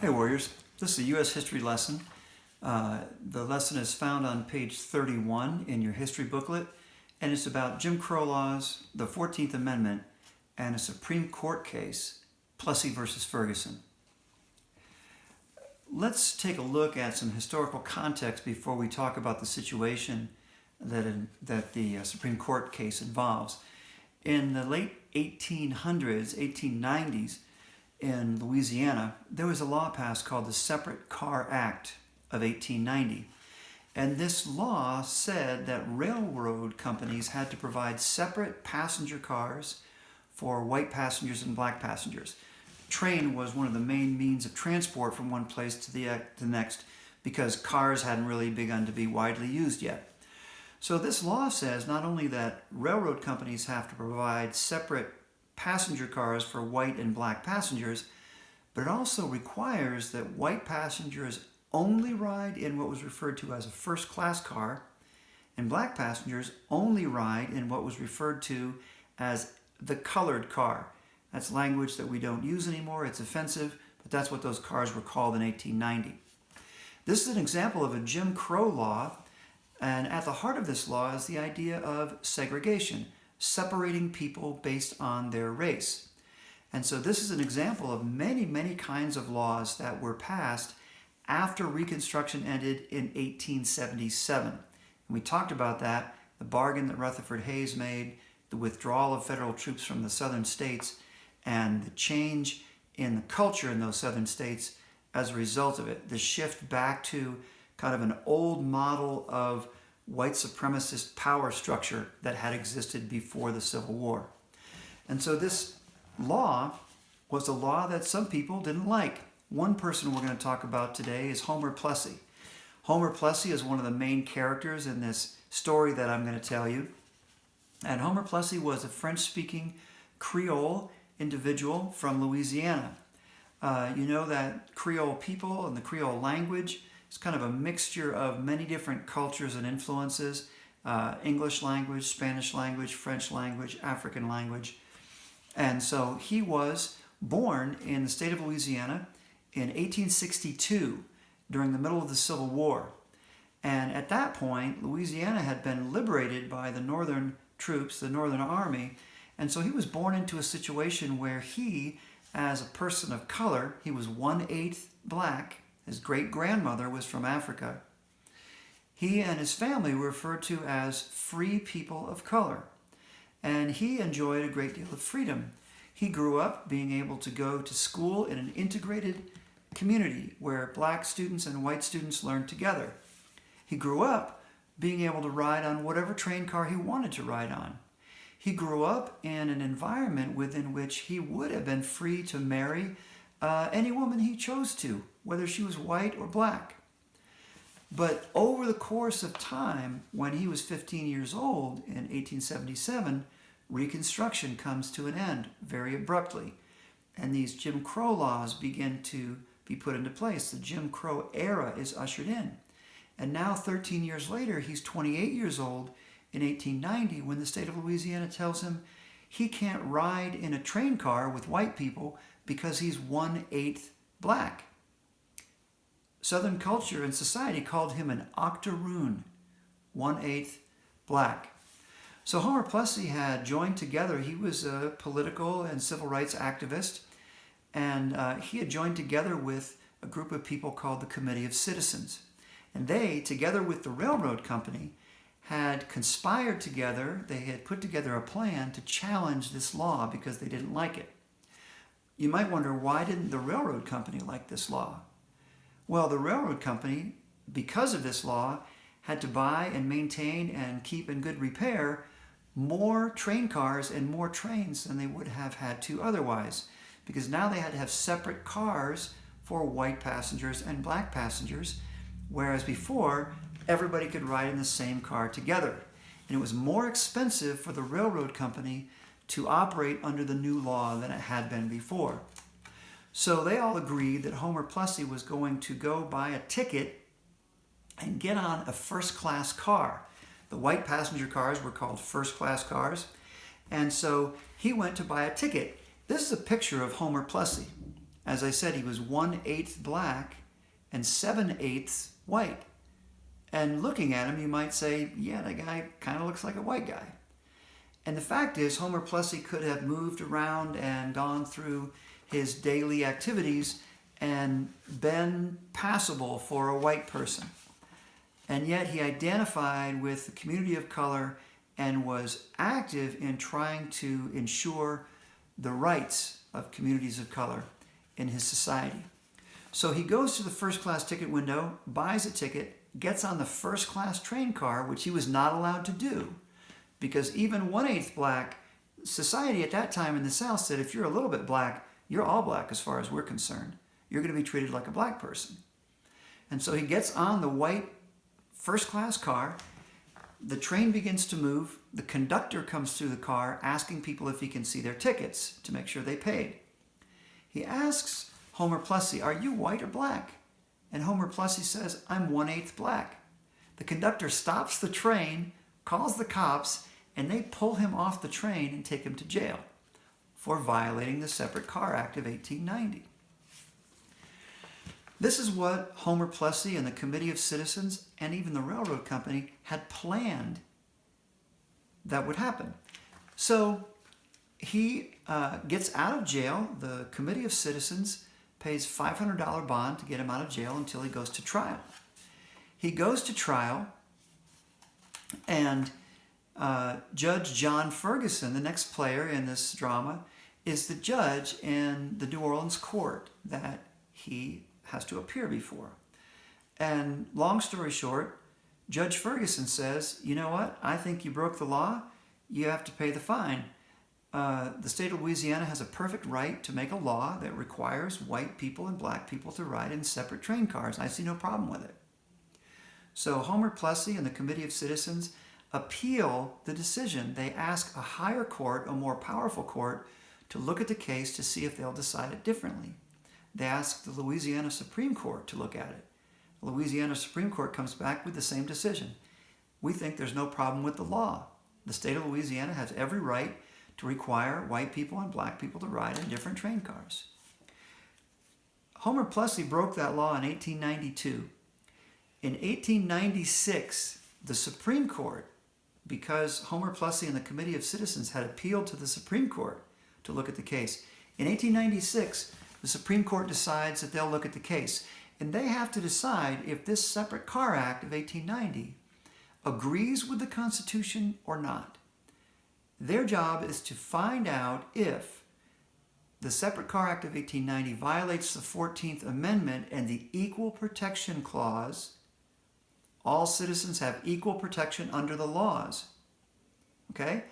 Hey Warriors, this is a U.S. history lesson. The lesson is found on page 31 in your history booklet, and it's about Jim Crow laws, the 14th Amendment, and a Supreme Court case, Plessy versus Ferguson. Let's take a look at some historical context before we talk about the situation that the Supreme Court case involves. In the late 1800s, 1890s, in Louisiana, there was a law passed called the Separate Car Act of 1890. And this law said that railroad companies had to provide separate passenger cars for white passengers and black passengers. Train was one of the main means of transport from one place to the next because cars hadn't really begun to be widely used yet. So this law says not only that railroad companies have to provide separate passenger cars for white and black passengers, but it also requires that white passengers only ride in what was referred to as a first-class car, and black passengers only ride in what was referred to as the colored car. That's language that we don't use anymore. It's offensive, but that's what those cars were called in 1890. This is an example of a Jim Crow law, and at the heart of this law is the idea of segregation, separating people based on their race. And so this is an example of many, many kinds of laws that were passed after Reconstruction ended in 1877. And we talked about that, the bargain that Rutherford Hayes made, the withdrawal of federal troops from the southern states, and the change in the culture in those southern states as a result of it, the shift back to kind of an old model of white supremacist power structure that had existed before the Civil War. And so this law was a law that some people didn't like. One person we're going to talk about today is Homer Plessy. Homer Plessy is one of the main characters in this story that I'm going to tell you. And Homer Plessy was a French-speaking Creole individual from Louisiana. You know that Creole people and the Creole language is kind of a mixture of many different cultures and influences. English language, Spanish language, French language, African language. And so he was born in the state of Louisiana in 1862 during the middle of the Civil War. And at that point, Louisiana had been liberated by the northern troops, the Northern Army. And so he was born into a situation where he, as a person of color, he was 1/8 black. His great-grandmother was from Africa. He and his family were referred to as free people of color. And he enjoyed a great deal of freedom. He grew up being able to go to school in an integrated community where black students and white students learned together. He grew up being able to ride on whatever train car he wanted to ride on. He grew up in an environment within which he would have been free to marry any woman he chose to, whether she was white or black. But over the course of time, when he was 15 years old in 1877, Reconstruction comes to an end very abruptly. And these Jim Crow laws begin to be put into place. The Jim Crow era is ushered in. And now, 13 years later, he's 28 years old in 1890 when the state of Louisiana tells him he can't ride in a train car with white people because he's 1/8 black. Southern culture and society called him an octoroon, 1/8 black. So Homer Plessy had joined together. He was a political and civil rights activist, and he had joined together with a group of people called the Committee of Citizens. And they, together with the railroad company, had conspired together. They had put together a plan to challenge this law because they didn't like it. You might wonder, why didn't the railroad company like this law? Well, the railroad company, because of this law, had to buy and maintain and keep in good repair more train cars and more trains than they would have had to otherwise, because now they had to have separate cars for white passengers and black passengers, whereas before, everybody could ride in the same car together. And it was more expensive for the railroad company to operate under the new law than it had been before. So they all agreed that Homer Plessy was going to go buy a ticket and get on a first-class car. The white passenger cars were called first-class cars. And so he went to buy a ticket. This is a picture of Homer Plessy. As I said, he was 1/8 black and 7/8 white. And looking at him, you might say, yeah, that guy kind of looks like a white guy. And the fact is, Homer Plessy could have moved around and gone through his daily activities and been passable for a white person. And yet he identified with the community of color and was active in trying to ensure the rights of communities of color in his society. So he goes to the first class ticket window, buys a ticket, gets on the first class train car, which he was not allowed to do, because even 1/8 black society at that time in the South said, if you're a little bit black, you're all black as far as we're concerned. You're going to be treated like a black person. And so he gets on the white first class car. The train begins to move. The conductor comes through the car asking people if he can see their tickets to make sure they paid. He asks Homer Plessy, are you white or black? And Homer Plessy says, I'm 1/8 black. The conductor stops the train, calls the cops, and they pull him off the train and take him to jail for violating the Separate Car Act of 1890. This is what Homer Plessy and the Committee of Citizens and even the railroad company had planned that would happen. So he gets out of jail. The Committee of Citizens pays $500 bond to get him out of jail until he goes to trial. He goes to trial, and Judge John Ferguson, the next player in this drama, is the judge in the New Orleans court that he has to appear before. And long story short, Judge Ferguson says, you know what, I think you broke the law, you have to pay the fine. The state of Louisiana has a perfect right to make a law that requires white people and black people to ride in separate train cars. I see no problem with it. So Homer Plessy and the Committee of Citizens appeal the decision. They ask a higher court, a more powerful court, to look at the case to see if they'll decide it differently. They ask the Louisiana Supreme Court to look at it. The Louisiana Supreme Court comes back with the same decision. We think there's no problem with the law. The state of Louisiana has every right to require white people and black people to ride in different train cars. Homer Plessy broke that law in 1892. In 1896, the Supreme Court, because Homer Plessy and the Committee of Citizens had appealed to the Supreme Court to look at the case, in 1896, the Supreme Court decides that they'll look at the case. And they have to decide if this Separate Car Act of 1890 agrees with the Constitution or not. Their job is to find out if the Separate Car Act of 1890 violates the 14th Amendment and the Equal Protection Clause. All citizens have equal protection under the laws. Okay?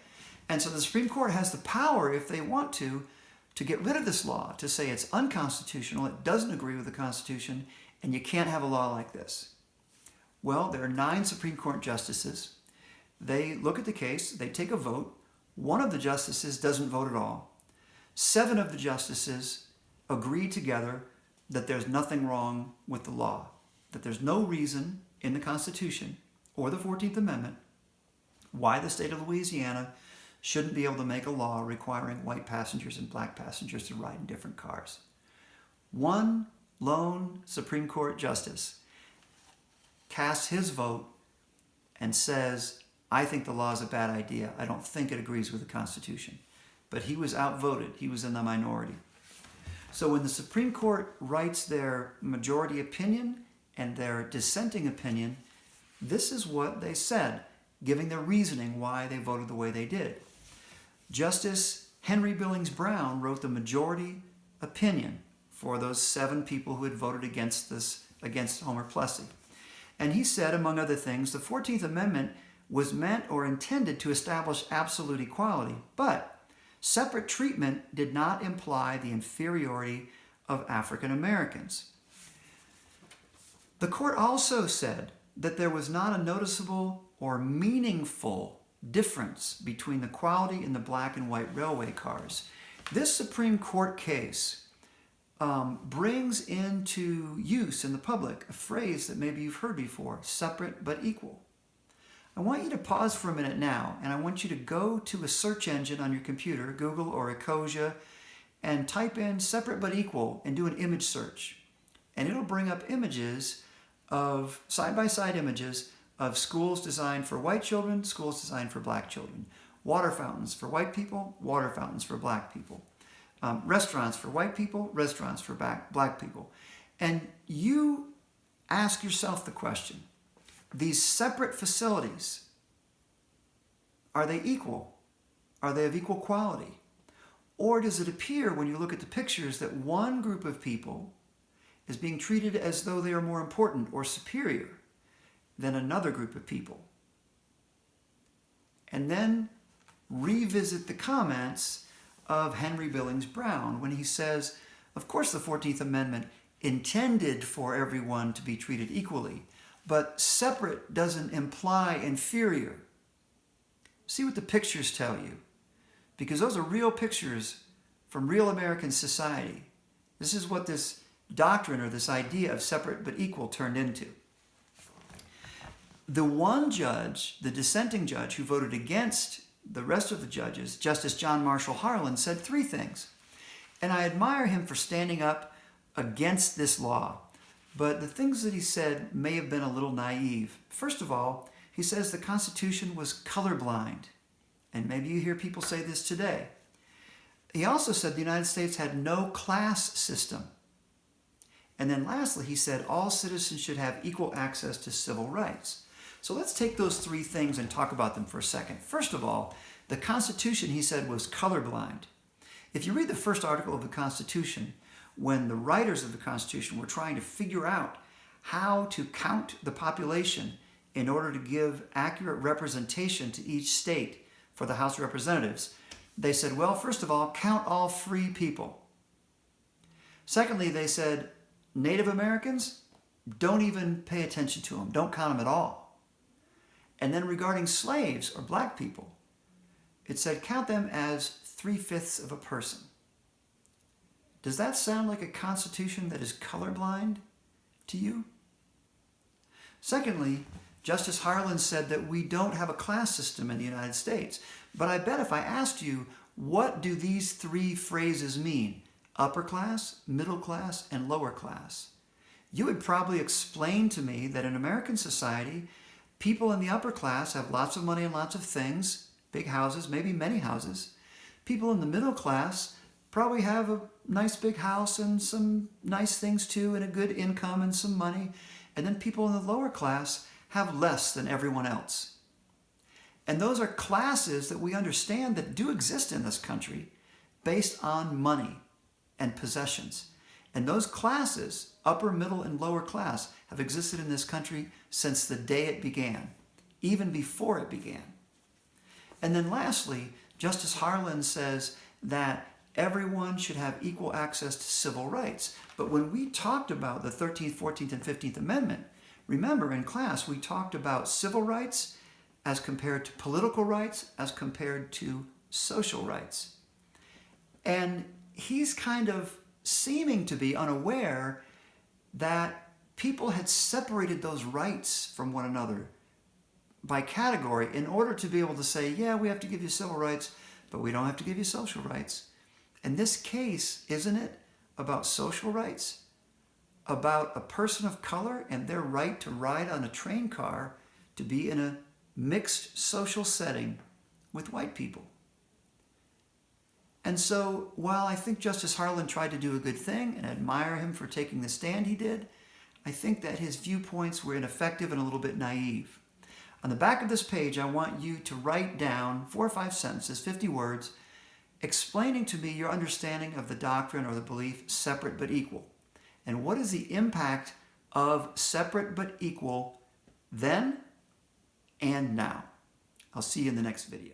And so the Supreme Court has the power, if they want to get rid of this law, to say it's unconstitutional, it doesn't agree with the Constitution, and you can't have a law like this. Well, there are 9 Supreme Court justices. They look at the case, they take a vote. One of the justices doesn't vote at all. 7 of the justices agree together that there's nothing wrong with the law, that there's no reason in the Constitution or the 14th Amendment why the state of Louisiana shouldn't be able to make a law requiring white passengers and black passengers to ride in different cars. One lone Supreme Court justice casts his vote and says, I think the law is a bad idea. I don't think it agrees with the Constitution. But he was outvoted. He was in the minority. So when the Supreme Court writes their majority opinion and their dissenting opinion, this is what they said, giving their reasoning why they voted the way they did. Justice Henry Billings Brown wrote the majority opinion for those 7 people who had voted against Homer Plessy. And he said, among other things, the 14th Amendment was meant or intended to establish absolute equality, but separate treatment did not imply the inferiority of African Americans. The court also said that there was not a noticeable or meaningful difference between the quality in the black and white railway cars. This Supreme Court case brings into use in the public a phrase that maybe you've heard before, separate but equal. I want you to pause for a minute now, and I want you to go to a search engine on your computer, Google or Ecosia, and type in separate but equal and do an image search. And it'll bring up images of side-by-side images of schools designed for white children, schools designed for black children. Water fountains for white people, water fountains for black people. Restaurants for white people, restaurants for black people. And you ask yourself the question, these separate facilities, are they equal? Are they of equal quality? Or does it appear when you look at the pictures that one group of people is being treated as though they are more important or superior than another group of people? And then revisit the comments of Henry Billings Brown when he says, of course the 14th Amendment intended for everyone to be treated equally, but separate doesn't imply inferior. See what the pictures tell you, because those are real pictures from real American society. This is what this doctrine or this idea of separate but equal turned into. The one judge, the dissenting judge who voted against the rest of the judges, Justice John Marshall Harlan, said three things. And I admire him for standing up against this law. But the things that he said may have been a little naive. First of all, he says the Constitution was colorblind. And maybe you hear people say this today. He also said the United States had no class system. And then lastly, he said all citizens should have equal access to civil rights. So let's take those three things and talk about them for a second. First of all, the Constitution, he said, was colorblind. If you read the first article of the Constitution, when the writers of the Constitution were trying to figure out how to count the population in order to give accurate representation to each state for the House of Representatives, they said, well, first of all, count all free people. Secondly, they said, Native Americans, don't even pay attention to them. Don't count them at all. And then regarding slaves or black people, it said count them as 3/5 of a person. Does that sound like a constitution that is colorblind to you? Secondly, Justice Harlan said that we don't have a class system in the United States. But I bet if I asked you, what do these three phrases mean? Upper class, middle class, and lower class. You would probably explain to me that in American society, people in the upper class have lots of money and lots of things, big houses, maybe many houses. People in the middle class probably have a nice big house and some nice things too, and a good income and some money. And then people in the lower class have less than everyone else. And those are classes that we understand that do exist in this country based on money and possessions. And those classes, upper, middle, and lower class, have existed in this country since the day it began, even before it began. And then lastly, Justice Harlan says that everyone should have equal access to civil rights. But when we talked about the 13th, 14th, and 15th Amendment, remember in class we talked about civil rights as compared to political rights, as compared to social rights. And he's kind of seeming to be unaware that people had separated those rights from one another by category in order to be able to say, yeah, we have to give you civil rights, but we don't have to give you social rights. And this case, isn't it, about social rights? About a person of color and their right to ride on a train car to be in a mixed social setting with white people. And so, while I think Justice Harlan tried to do a good thing and I admire him for taking the stand he did, I think that his viewpoints were ineffective and a little bit naive. On the back of this page, I want you to write down 4 or 5 sentences, 50 words, explaining to me your understanding of the doctrine or the belief separate but equal. And what is the impact of separate but equal then and now? I'll see you in the next video.